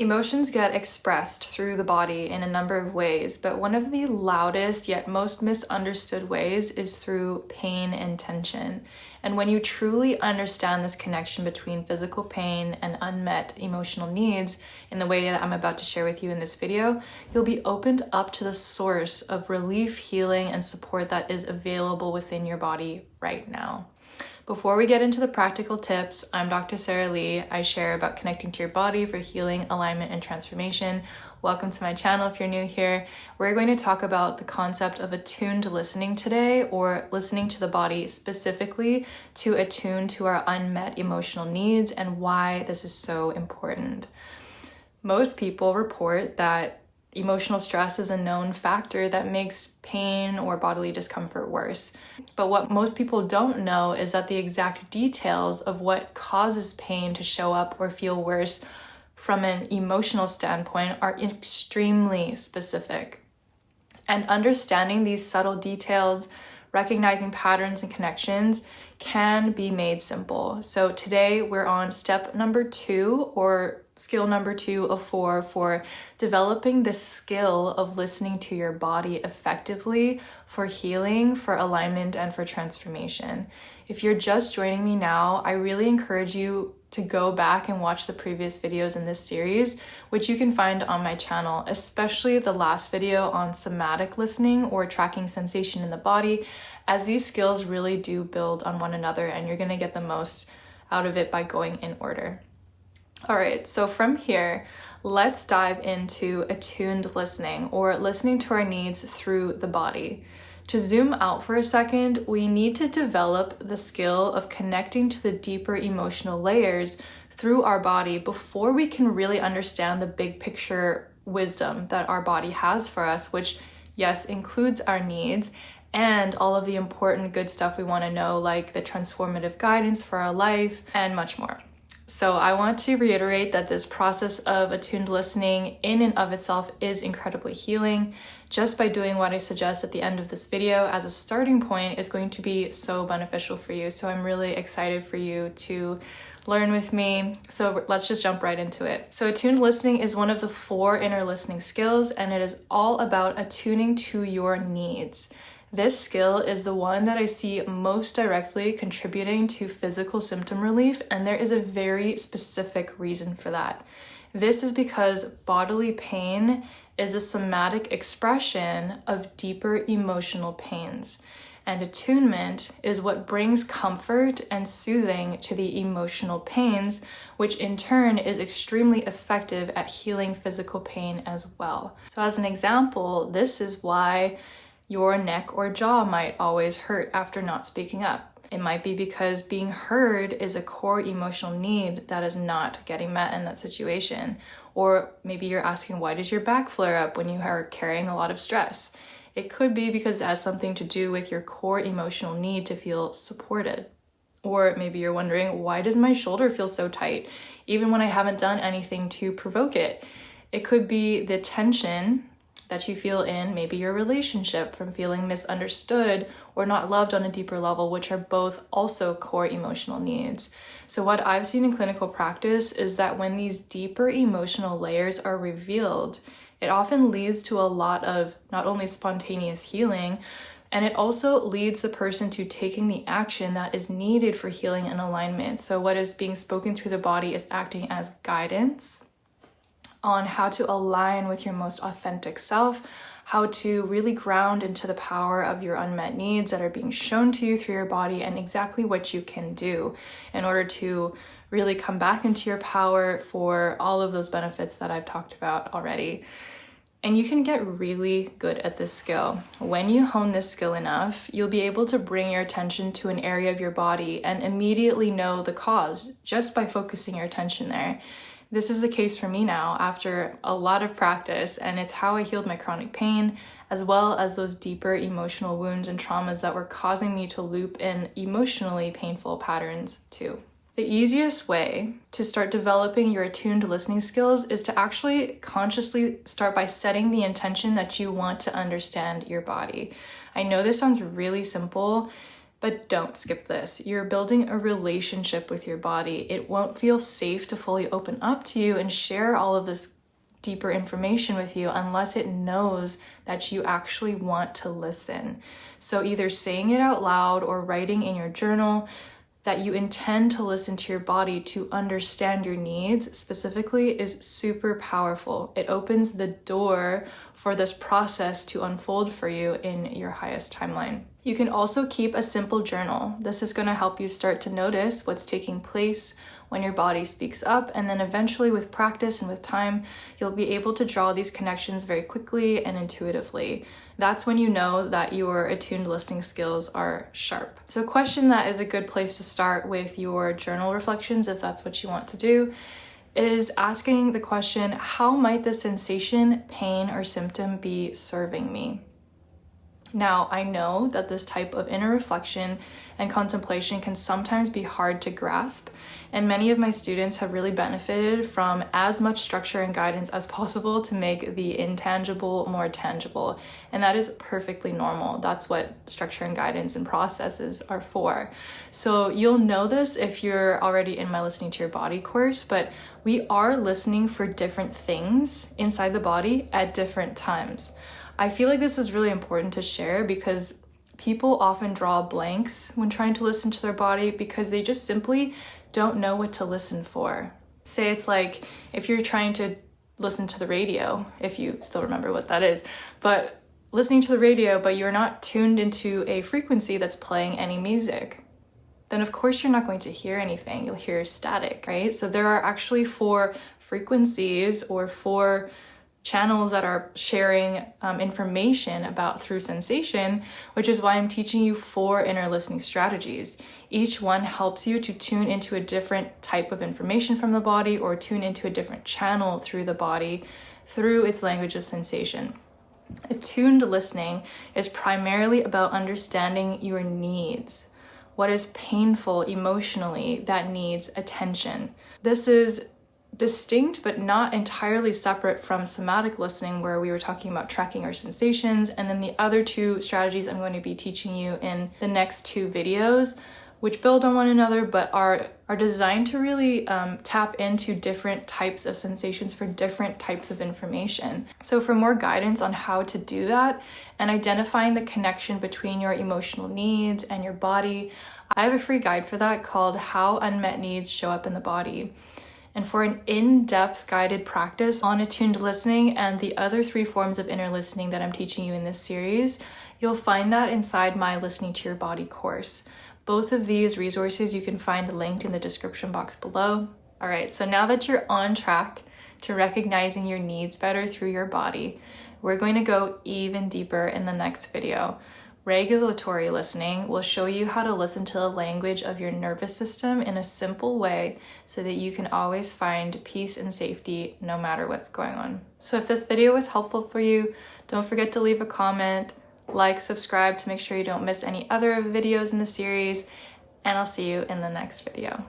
Emotions get expressed through the body in a number of ways, but one of the loudest yet most misunderstood ways is through pain and tension. And when you truly understand this connection between physical pain and unmet emotional needs in the way that I'm about to share with you in this video, you'll be opened up to the source of relief, healing, and support that is available within your body right now. Before we get into the practical tips, I'm Dr. Sarah Lee. I share about connecting to your body for healing, alignment, and transformation. Welcome to my channel if you're new here. We're going to talk about the concept of attuned listening today, or listening to the body specifically to attune to our unmet emotional needs and why this is so important. Most people report that emotional stress is a known factor that makes pain or bodily discomfort worse. But what most people don't know is that the exact details of what causes pain to show up or feel worse from an emotional standpoint are extremely specific. And understanding these subtle details, recognizing patterns and connections, can be made simple. So today we're on step number 2, or skill number 2 of 4 for developing the skill of listening to your body effectively for healing, for alignment, and for transformation. If you're just joining me now, I really encourage you to go back and watch the previous videos in this series, which you can find on my channel, especially the last video on somatic listening or tracking sensation in the body, as these skills really do build on one another and you're going to get the most out of it by going in order. All right, so from here, let's dive into attuned listening, or listening to our needs through the body. To zoom out for a second, we need to develop the skill of connecting to the deeper emotional layers through our body before we can really understand the big picture wisdom that our body has for us, which, yes, includes our needs and all of the important good stuff we want to know, like the transformative guidance for our life and much more. So I want to reiterate that this process of attuned listening in and of itself is incredibly healing. Just by doing what I suggest at the end of this video as a starting point is going to be so beneficial for you. So I'm really excited for you to learn with me. So let's just jump right into it. So attuned listening is one of the 4 inner listening skills, and it is all about attuning to your needs. This skill is the one that I see most directly contributing to physical symptom relief, and there is a very specific reason for that. This is because bodily pain is a somatic expression of deeper emotional pains, and attunement is what brings comfort and soothing to the emotional pains, which in turn is extremely effective at healing physical pain as well. So as an example, this is why your neck or jaw might always hurt after not speaking up. It might be because being heard is a core emotional need that is not getting met in that situation. Or maybe you're asking, why does your back flare up when you are carrying a lot of stress? It could be because it has something to do with your core emotional need to feel supported. Or maybe you're wondering, why does my shoulder feel so tight, even when I haven't done anything to provoke it? It could be the tension that you feel in maybe your relationship from feeling misunderstood or not loved on a deeper level, which are both also core emotional needs. So what I've seen in clinical practice is that when these deeper emotional layers are revealed, it often leads to a lot of not only spontaneous healing, and it also leads the person to taking the action that is needed for healing and alignment. So what is being spoken through the body is acting as guidance on how to align with your most authentic self, how to really ground into the power of your unmet needs that are being shown to you through your body, and exactly what you can do in order to really come back into your power for all of those benefits that I've talked about already. And you can get really good at this skill. When you hone this skill enough, you'll be able to bring your attention to an area of your body and immediately know the cause just by focusing your attention there. This is the case for me now after a lot of practice, and it's how I healed my chronic pain, as well as those deeper emotional wounds and traumas that were causing me to loop in emotionally painful patterns too. The easiest way to start developing your attuned listening skills is to actually consciously start by setting the intention that you want to understand your body. I know this sounds really simple, But don't skip this. You're building a relationship with your body. It won't feel safe to fully open up to you and share all of this deeper information with you unless it knows that you actually want to listen. So either saying it out loud or writing in your journal that you intend to listen to your body to understand your needs specifically is super powerful. It opens the door for this process to unfold for you in your highest timeline. You can also keep a simple journal. This is going to help you start to notice what's taking place when your body speaks up, and then eventually with practice and with time, you'll be able to draw these connections very quickly and intuitively. That's when you know that your attuned listening skills are sharp. So a question that is a good place to start with your journal reflections, if that's what you want to do, is asking the question, how might this sensation, pain, or symptom be serving me? Now, I know that this type of inner reflection and contemplation can sometimes be hard to grasp, and many of my students have really benefited from as much structure and guidance as possible to make the intangible more tangible, and that is perfectly normal. That's what structure and guidance and processes are for. So you'll know this if you're already in my Listening to Your Body course, but we are listening for different things inside the body at different times. I feel like this is really important to share because people often draw blanks when trying to listen to their body because they just simply don't know what to listen for. Say it's like if you're trying to listen to the radio, if you still remember what that is, but listening to the radio, but you're not tuned into a frequency that's playing any music, then of course you're not going to hear anything. You'll hear static, right? So there are actually 4 frequencies or 4 channels that are sharing information about through sensation, which is why I'm teaching you 4 inner listening strategies. Each one helps you to tune into a different type of information from the body or tune into a different channel through the body through its language of sensation. Attuned listening is primarily about understanding your needs. What is painful emotionally that needs attention? This is distinct but not entirely separate from somatic listening, where we were talking about tracking our sensations, and then the other 2 strategies I'm going to be teaching you in the next 2 videos, which build on one another but are designed to really tap into different types of sensations for different types of information. So for more guidance on how to do that and identifying the connection between your emotional needs and your body, I have a free guide for that called How Unmet Needs Show Up in the Body. And for an in-depth guided practice on attuned listening and the other 3 forms of inner listening that I'm teaching you in this series, you'll find that inside my Listening to Your Body course. Both of these resources you can find linked in the description box below. All right, so now that you're on track to recognizing your needs better through your body, we're going to go even deeper in the next video. Regulatory listening will show you how to listen to the language of your nervous system in a simple way so that you can always find peace and safety no matter what's going on. So if this video was helpful for you, don't forget to leave a comment, like, subscribe to make sure you don't miss any other videos in the series, and I'll see you in the next video.